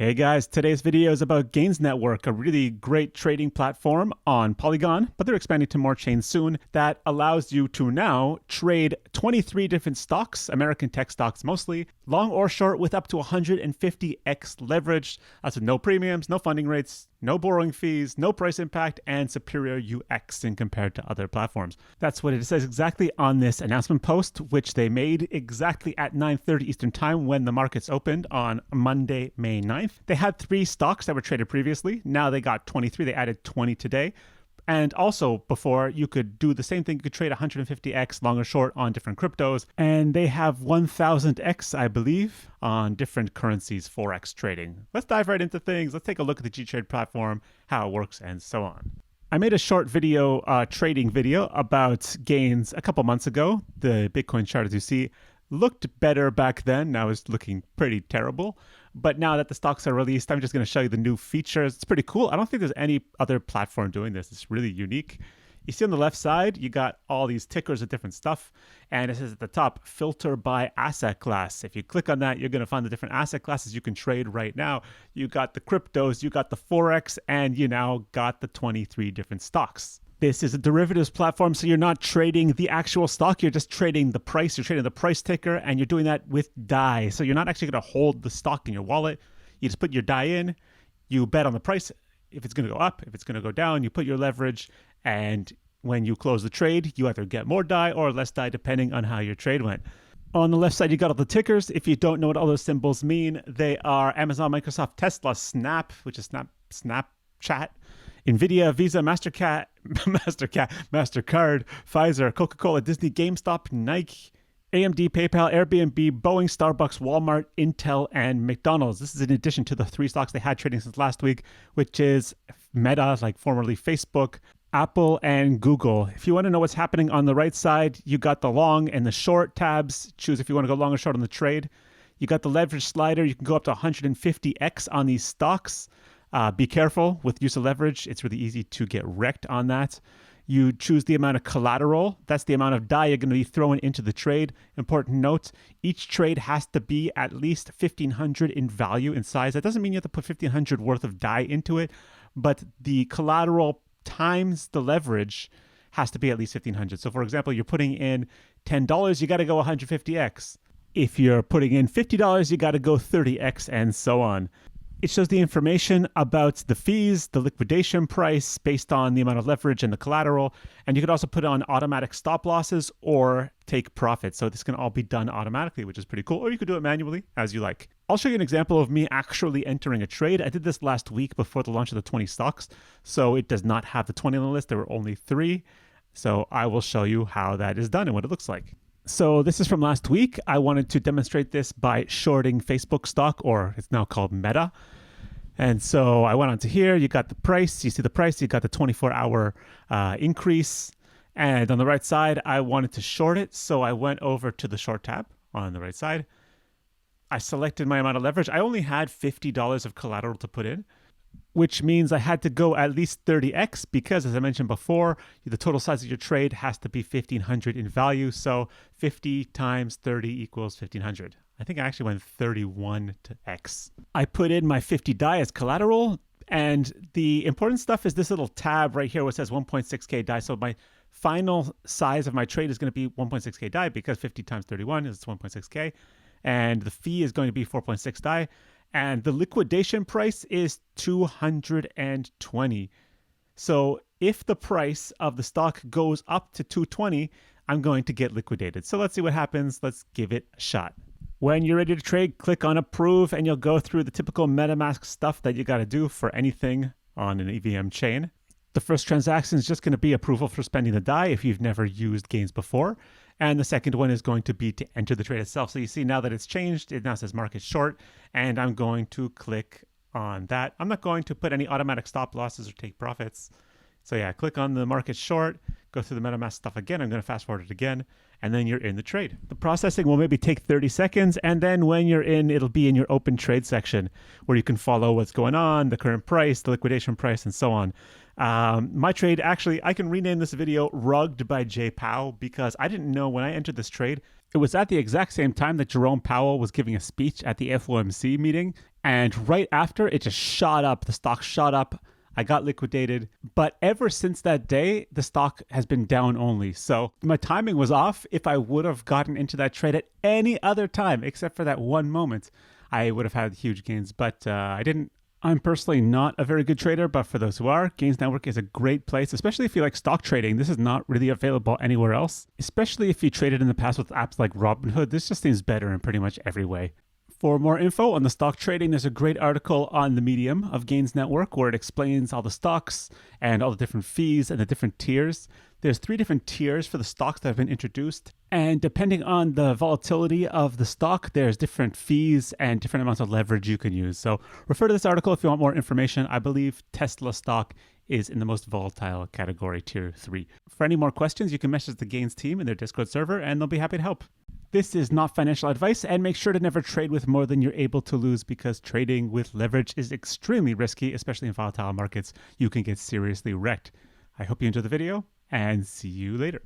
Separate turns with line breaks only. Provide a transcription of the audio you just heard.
Hey guys, today's video is about Gains Network, a really great trading platform on Polygon, but they're expanding to more chains soon, that allows you to now trade 23 different stocks, American tech stocks mostly, long or short with up to 150x leverage. That's with no premiums, no funding rates, no borrowing fees, no price impact, and superior UX in compared to other platforms. That's what it says exactly on this announcement post, which they made exactly at 9:30 Eastern Time when the markets opened on Monday, May 9th. They had 3 stocks that were traded previously. Now they got 23. They added 20 today. And also, before, you could do the same thing. You could trade 150x long or short on different cryptos. And they have 1000x, I believe, on different currencies, Forex trading. Let's dive right into things. Let's take a look at the GTrade platform, how it works, and so on. I made a short video, trading video about Gains a couple months ago. The Bitcoin chart, as you see, looked better back then. Now it's looking pretty terrible. But now that the stocks are released, I'm just going to show you the new features. It's pretty cool. I don't think there's any other platform doing this. It's really unique. You see on the left side, you got all these tickers of different stuff. And it says at the top, filter by asset class. If you click on that, you're going to find the different asset classes you can trade right now. You got the cryptos, you got the Forex, and you now got the 23 different stocks. This is a derivatives platform, so you're not trading the actual stock. You're just trading the price. You're trading the price ticker, and you're doing that with DAI. So you're not actually going to hold the stock in your wallet. You just put your DAI in. You bet on the price. If it's going to go up, if it's going to go down, you put your leverage. And when you close the trade, you either get more DAI or less DAI, depending on how your trade went. On the left side, you got all the tickers. If you don't know what all those symbols mean, they are Amazon, Microsoft, Tesla, Snap, which is Snapchat, NVIDIA, Visa, MasterCard, Pfizer, Coca-Cola, Disney, GameStop, Nike, AMD, PayPal, Airbnb, Boeing, Starbucks, Walmart, Intel, and McDonald's. This is in addition to the 3 stocks they had trading since last week, which is Meta, like formerly Facebook, Apple, and Google. If you want to know what's happening on the right side, you got the long and the short tabs. Choose if you want to go long or short on the trade. You got the leverage slider. You can go up to 150x on these stocks. Be careful with use of leverage. It's really easy to get wrecked on that. You choose the amount of collateral. That's the amount of DAI you're going to be throwing into the trade. Important note, each trade has to be at least 1,500 in value, in size. That doesn't mean you have to put 1,500 worth of DAI into it, but the collateral times the leverage has to be at least 1,500. So for example, you're putting in $10, you got to go 150x. If you're putting in $50, you got to go 30x, and so on. It shows the information about the fees, the liquidation price based on the amount of leverage and the collateral. And you could also put on automatic stop losses or take profit. So this can all be done automatically, which is pretty cool. Or you could do it manually as you like. I'll show you an example of me actually entering a trade. I did this last week before the launch of the 20 stocks. So it does not have the 20 on the list. There were only 3. So I will show you how that is done and what it looks like. So this is from last week. I wanted to demonstrate this by shorting Facebook stock, or it's now called Meta. And so I went onto here. You got the price. You see the price. You got the 24-hour increase. And on the right side, I wanted to short it. So I went over to the short tab on the right side. I selected my amount of leverage. I only had $50 of collateral to put in, which means I had to go at least 30x because, as I mentioned before, the total size of your trade has to be 1,500 in value. So 50 times 30 equals 1,500. I think I actually went 31 to x. I put in my 50 DAI as collateral, and the important stuff is this little tab right here where it says 1.6k DAI. So my final size of my trade is going to be 1.6k DAI because 50 times 31 is 1.6k, and the fee is going to be 4.6 DAI. And the liquidation price is 220. So if the price of the stock goes up to 220, I'm going to get liquidated. So let's see what happens. Let's give it a shot. When you're ready to trade, click on approve and you'll go through the typical MetaMask stuff that you got to do for anything on an EVM chain. The first transaction is just going to be approval for spending the DAI if you've never used Gains before. And the second one is going to be to enter the trade itself. So you see now that it's changed, it now says market short, and I'm going to click on that. I'm not going to put any automatic stop losses or take profits. So yeah, click on the market short, go through the MetaMask stuff again. I'm going to fast forward it again, and then you're in the trade. The processing will maybe take 30 seconds, and then when you're in, it'll be in your open trade section where you can follow what's going on, the current price, the liquidation price, and so on. My trade, actually, I can rename this video Rugged by Jay Powell because I didn't know when I entered this trade, It was at the exact same time that Jerome Powell was giving a speech at the FOMC meeting. And right after, it just shot up. The stock shot up. I got liquidated. But ever since that day, the stock has been down only. So my timing was off. If I would have gotten into that trade at any other time, except for that one moment, I would have had huge gains. But I didn't. I'm personally not a very good trader, but for those who are, Gains Network is a great place, especially if you like stock trading. This is not really available anywhere else, especially if you traded in the past with apps like Robinhood. This just seems better in pretty much every way. For more info on the stock trading, there's a great article on the Medium of Gains Network where it explains all the stocks and all the different fees and the different tiers. There's 3 different tiers for the stocks that have been introduced. And depending on the volatility of the stock, there's different fees and different amounts of leverage you can use. So refer to this article if you want more information. I believe Tesla stock is in the most volatile category, tier 3. For any more questions, you can message the Gains team in their Discord server and they'll be happy to help. This is not financial advice, and make sure to never trade with more than you're able to lose because trading with leverage is extremely risky, especially in volatile markets. You can get seriously wrecked. I hope you enjoyed the video, and see you later.